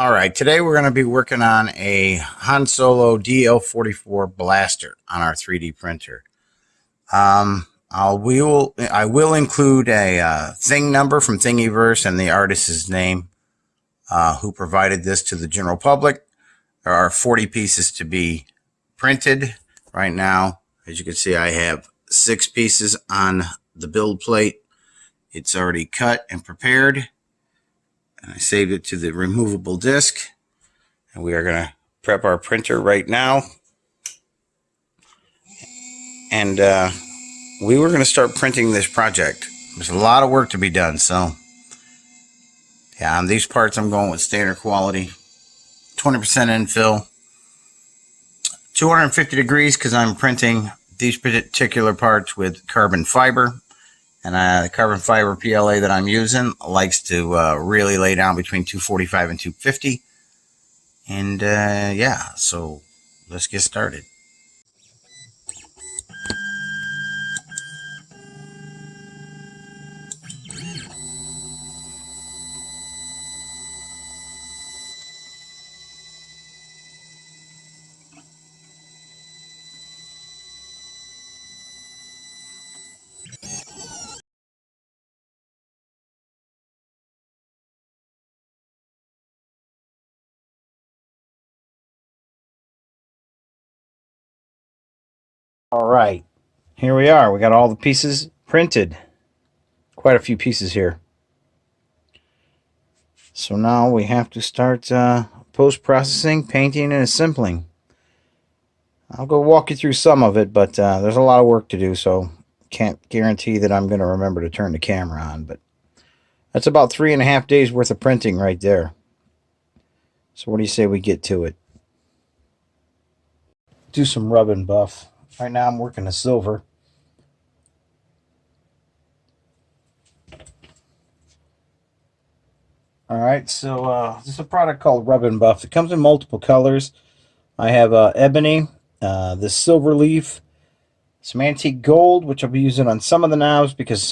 All right, today we're going to be working on a Han Solo DL44 blaster on our 3D printer. I will include a thing number from Thingiverse and the artist's name who provided this to the general public. There are 40 pieces to be printed right now. As you can see, I have 6 pieces on the build plate. It's already cut and prepared, and I saved it to the removable disc. And we are going to prep our printer right now. And we were going to start printing this project. There's a lot of work to be done. So, yeah, on these parts, I'm going with standard quality. 20% infill. 250 degrees because I'm printing these particular parts with carbon fiber. And the carbon fiber PLA that I'm using likes to really lay down between 245 and 250. And yeah, so let's get started. All right, here we are. We got all the pieces printed. Quite a few pieces here. So now we have to start post-processing, painting, and assembling. I'll go walk you through some of it, but there's a lot of work to do, so can't guarantee that I'm going to remember to turn the camera on. But that's about 3.5 days worth of printing right there. So what do you say we get to it? Do some rub and buff. Right now I'm working the silver. All right, so this is a product called Rub and Buff. It comes in multiple colors. I have ebony, this silver leaf, some antique gold, which I'll be using on some of the knobs because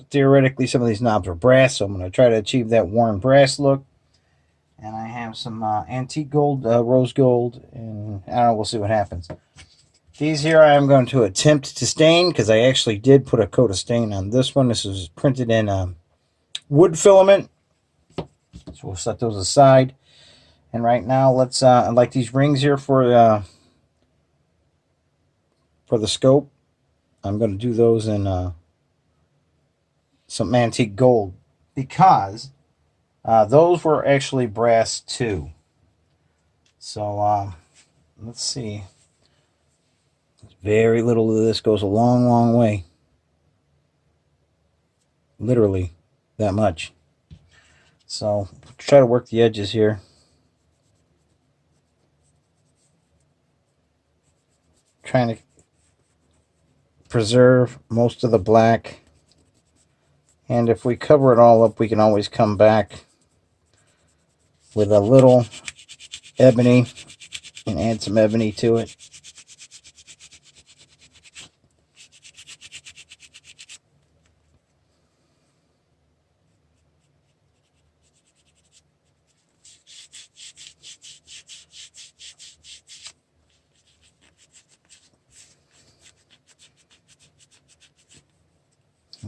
theoretically some of these knobs are brass, so I'm going to try to achieve that worn brass look. And I have some antique gold, rose gold, and I don't know, we'll see what happens. These here I am going to attempt to stain because I actually did put a coat of stain on this one. This is printed in wood filament. So we'll set those aside. And right now, let's I like these rings here for the scope. I'm going to do those in some antique gold because those were actually brass too. So let's see. Very little of this goes a long, long way. Literally that much. So try to work the edges here. Trying to preserve most of the black. And if we cover it all up, we can always come back with a little ebony and add some ebony to it.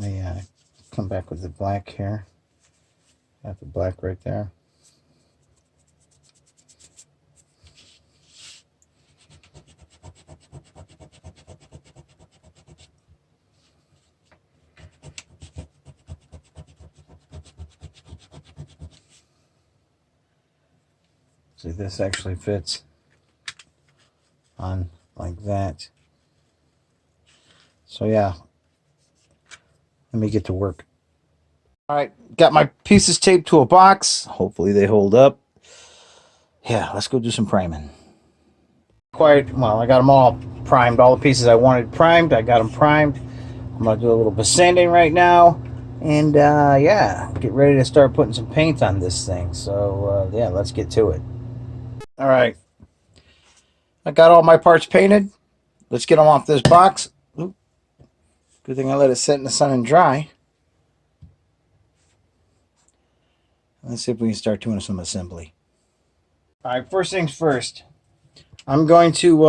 I come back with the black here. Got the black right there. See, this actually fits on like that. So yeah, let me get to work. All right, got my pieces taped to a box. Hopefully they hold up. Yeah, let's go do some priming. Quite well, I got them all primed. All the pieces I wanted primed, I got them primed. I'm gonna do a little bit sanding right now, and yeah, get ready to start putting some paint on this thing. So yeah, let's get to it. All right, I got all my parts painted. Let's get them off this box. Oop. Good thing I let it sit in the sun and dry. Let's see if we can start doing some assembly. All right, first things first. I'm going to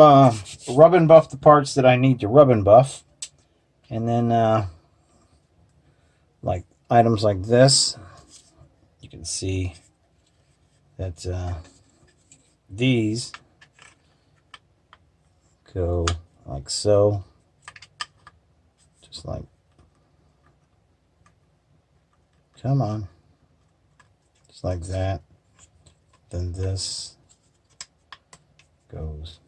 rub and buff the parts that I need to rub and buff. And then, like items like this, you can see that these go like so. Just like, come on. Just like that. Then this goes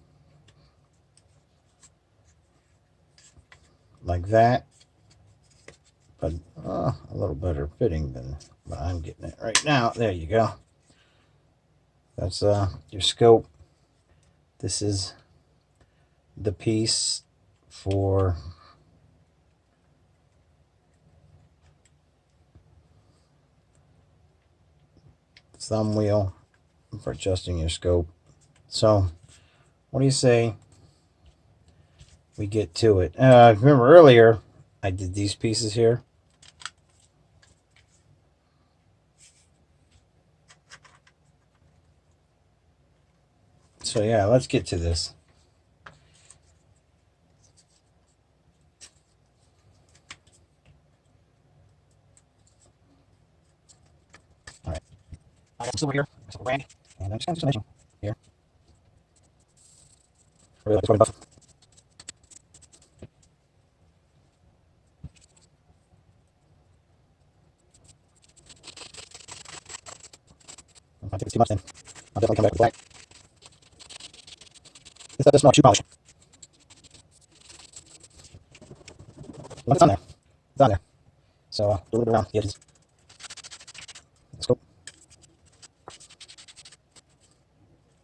like that, but a little better fitting than what I'm getting it right now. There you go. That's your scope. This is the piece for thumb wheel for adjusting your scope. So what do you say we get to it? Remember earlier I did these pieces here. So yeah, let's get to this. All right, I got some silver here, some brand, and I'm just going to do some etching here. Really like this buff. If I take it too much, then I'll definitely come back with black. This stuff is small shoe polish. Once it's on there, it's on there. So do a little bit around the edges. Let's go.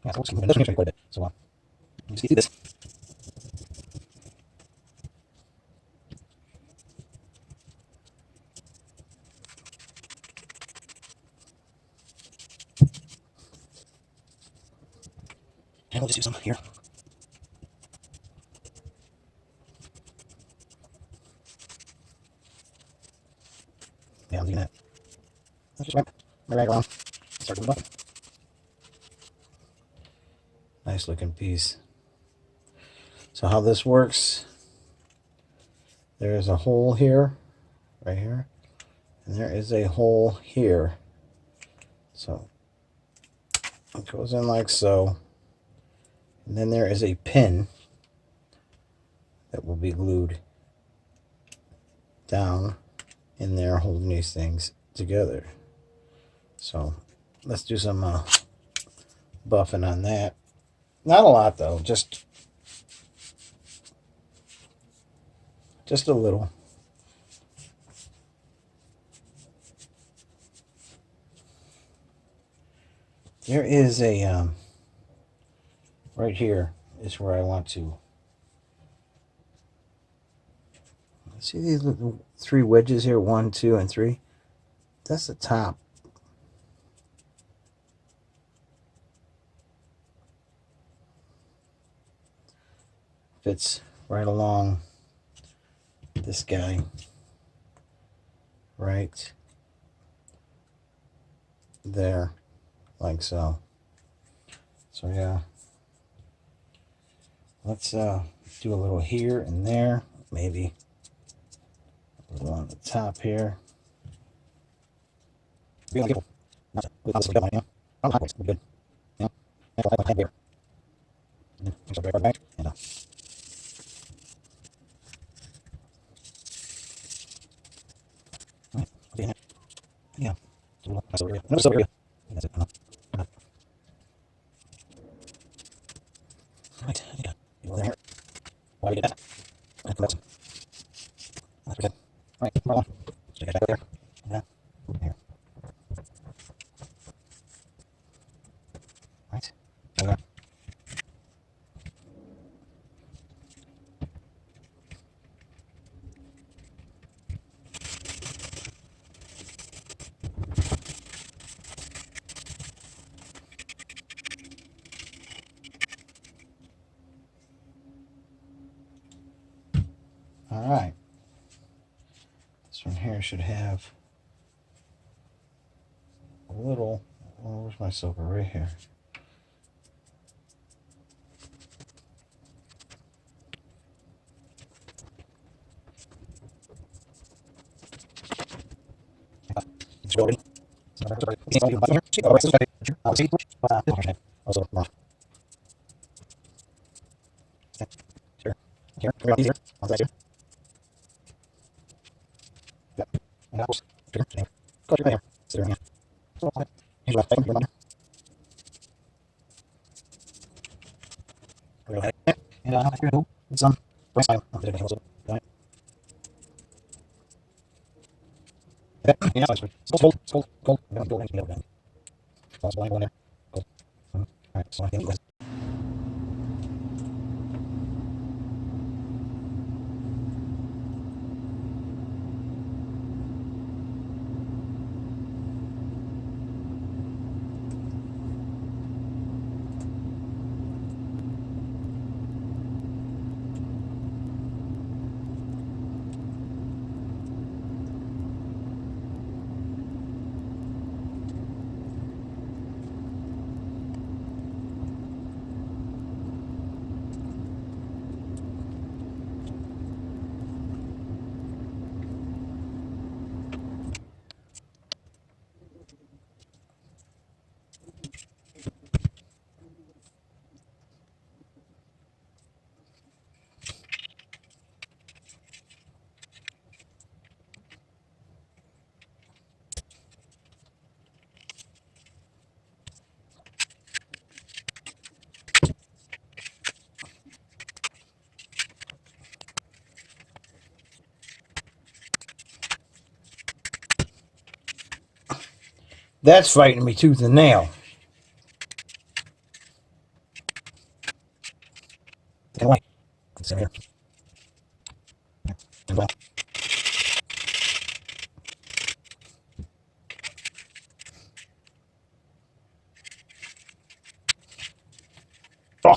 Yeah, so we'll just keep moving. This one quite a bit. So just get through this. And we'll just do some here. Yeah, I'm doing that. Let's just wrap my rag around. Start doing it up. Nice looking piece. So how this works, there's a hole here, right here, and there is a hole here. So it goes in like so. And then there is a pin that will be glued down in there holding these things together. So let's do some buffing on that. Not a lot though, just a little. There is a right here is where I want to see these little 3 wedges here, 1, 2, and 3. That's the top. Fits right along this guy, right there, like so. So yeah, let's do a little here and there, maybe a little on the top here. Be careful not to put this together, yeah. Oh, hot will be good. Yeah, I have my here. And then right back and okay, yeah, nice over here. Notice over here. That's it. Right, yeah, you go there. Why we did that? I put that. That's pretty good. All right, roll on. Stick it back there. Yeah, here. Right. There. All right. This one here should have a little. Oh, where's my silver? Right here. That's fighting me tooth and nail. Get away. Let's see here. Oh.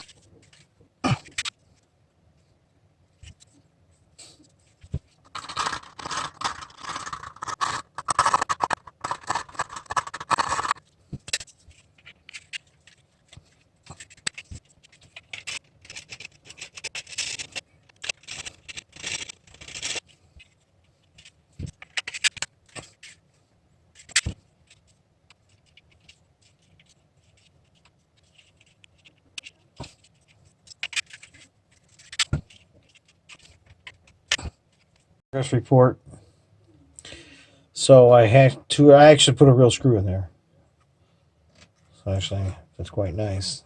Progress report. So I actually put a real screw in there. So actually, that's quite nice.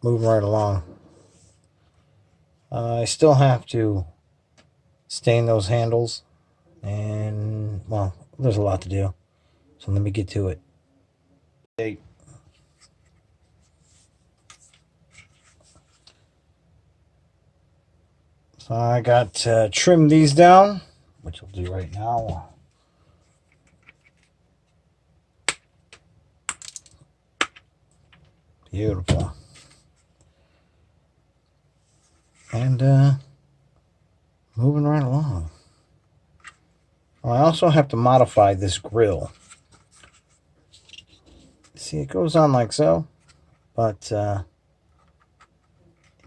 Moving right along. I still have to stain those handles. And, well, there's a lot to do. So let me get to it. So I got to trim these down, which I'll do right now. Beautiful. And moving right along. Well, I also have to modify this grill. See, it goes on like so, but you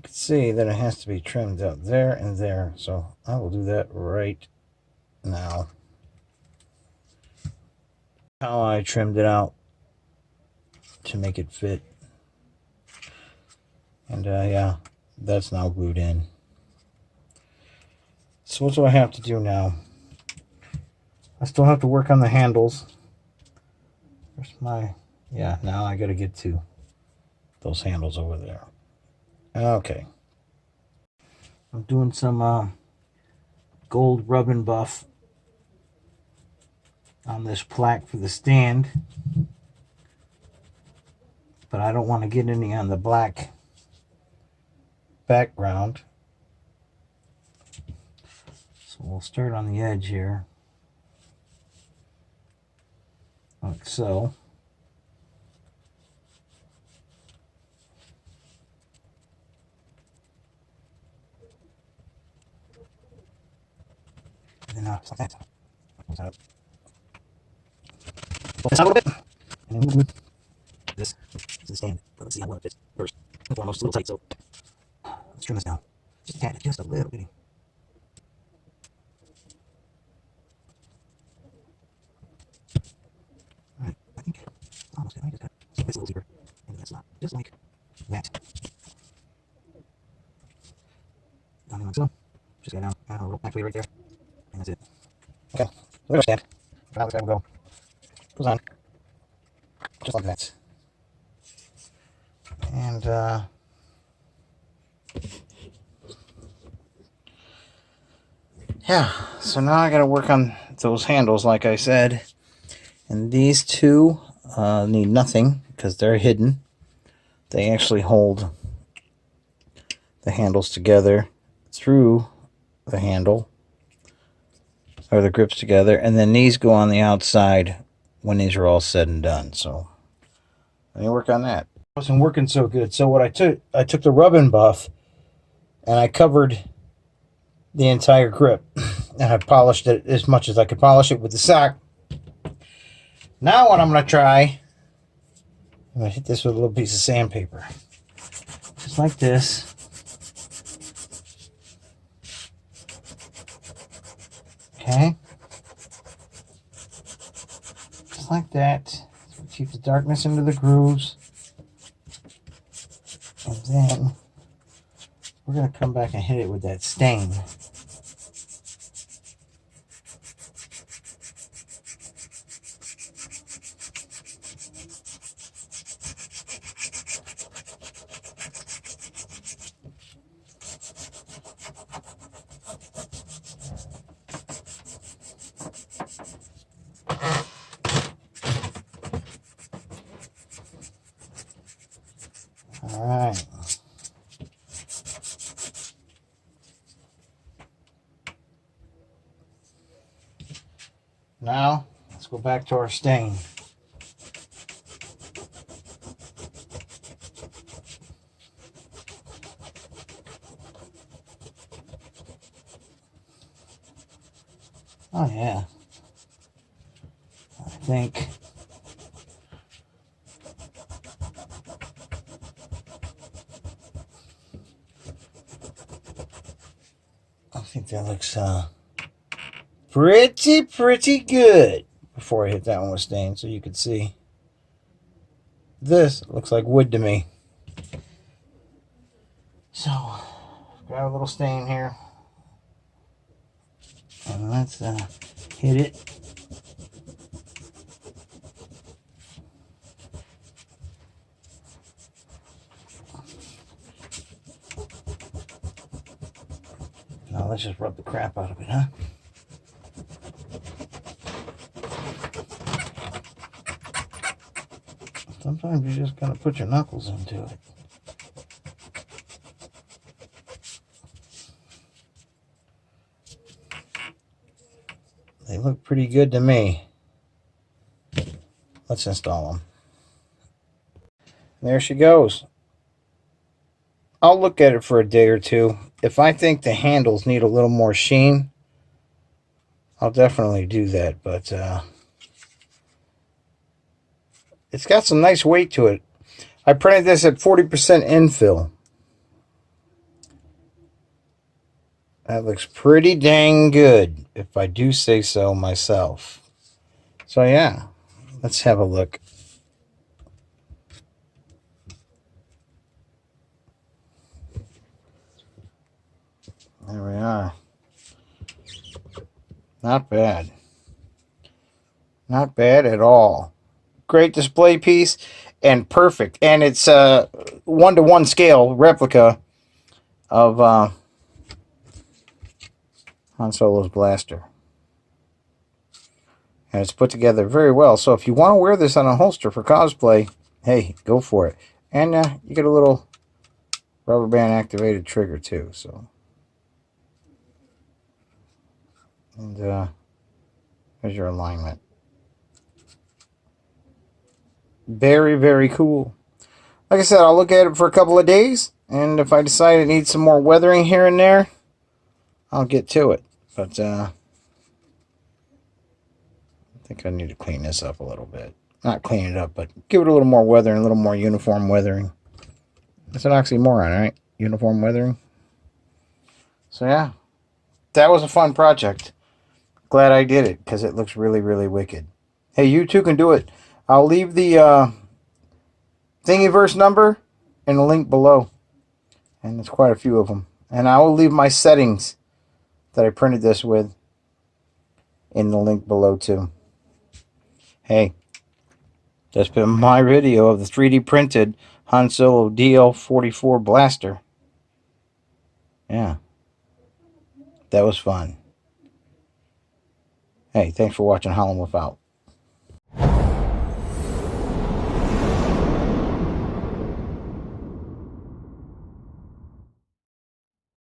can see that it has to be trimmed up there and there. So I will do that right now. How I trimmed it out to make it fit. And yeah, that's now glued in. So what do I have to do now? I still have to work on the handles. Where's my... Yeah, now I got to get to those handles over there. Okay. I'm doing some gold rub and buff on this plaque for the stand. But I don't want to get any on the black background. So we'll start on the edge here. Like so. And then like that. Pull this out a little bit. And then move this to the stand. But let's see how well it fits. First and foremost, it's a little tight, so let's trim this down. Just a tad, just a little bitty. this a little deeper. Maybe that's not. Just like that. Down in like so. Just get down a little, actually right there. And that's it. Okay, so there's our stand. Now this guy will go. Goes on. Just like that. And, yeah, so now I gotta work on those handles, like I said. And these two need nothing because they're hidden. They actually hold the handles together through the handle, or the grips together, and then these go on the outside when these are all said and done. So let me work on that. It wasn't working so good. So what I took the rubbing buff and I covered the entire grip, and I polished it as much as I could polish it with the sock. Now what I'm going to try, I'm going to hit this with a little piece of sandpaper. Just like this. Okay. Just like that. So keep the darkness into the grooves. And then we're going to come back and hit it with that stain. Alright. Now, let's go back to our stain. Oh yeah. I think that looks pretty good. Before I hit that one with stain, so you can see. This looks like wood to me. So, grab a little stain here. And let's hit it. Now let's just rub the crap out of it, huh? Sometimes you just gotta put your knuckles into it. They look pretty good to me. Let's install them. There she goes. I'll look at it for a day or two. If I think the handles need a little more sheen, I'll definitely do that. But it's got some nice weight to it. I printed this at 40% infill. That looks pretty dang good, if I do say so myself. So yeah, let's have a look. There we are. Not bad. Not bad at all. Great display piece and perfect. And it's a 1-to-1 scale replica of Han Solo's blaster. And it's put together very well. So if you want to wear this on a holster for cosplay, hey, go for it. And you get a little rubber band activated trigger too. So, and there's your alignment. Very, very cool. Like I said, I'll look at it for a couple of days, and if I decide it needs some more weathering here and there, I'll get to it. But I think I need to clean this up a little bit. Not clean it up, but give it a little more weathering, a little more uniform weathering. It's an oxymoron, right? Uniform weathering. So yeah, that was a fun project. Glad I did it, because it looks really, really wicked. Hey, you too can do it. I'll leave the Thingiverse number in the link below. And there's quite a few of them. And I will leave my settings that I printed this with in the link below too. Hey, that's been my video of the 3D printed Han Solo DL-44 blaster. Yeah, that was fun. Hey, thanks for watching Holland Wolf out.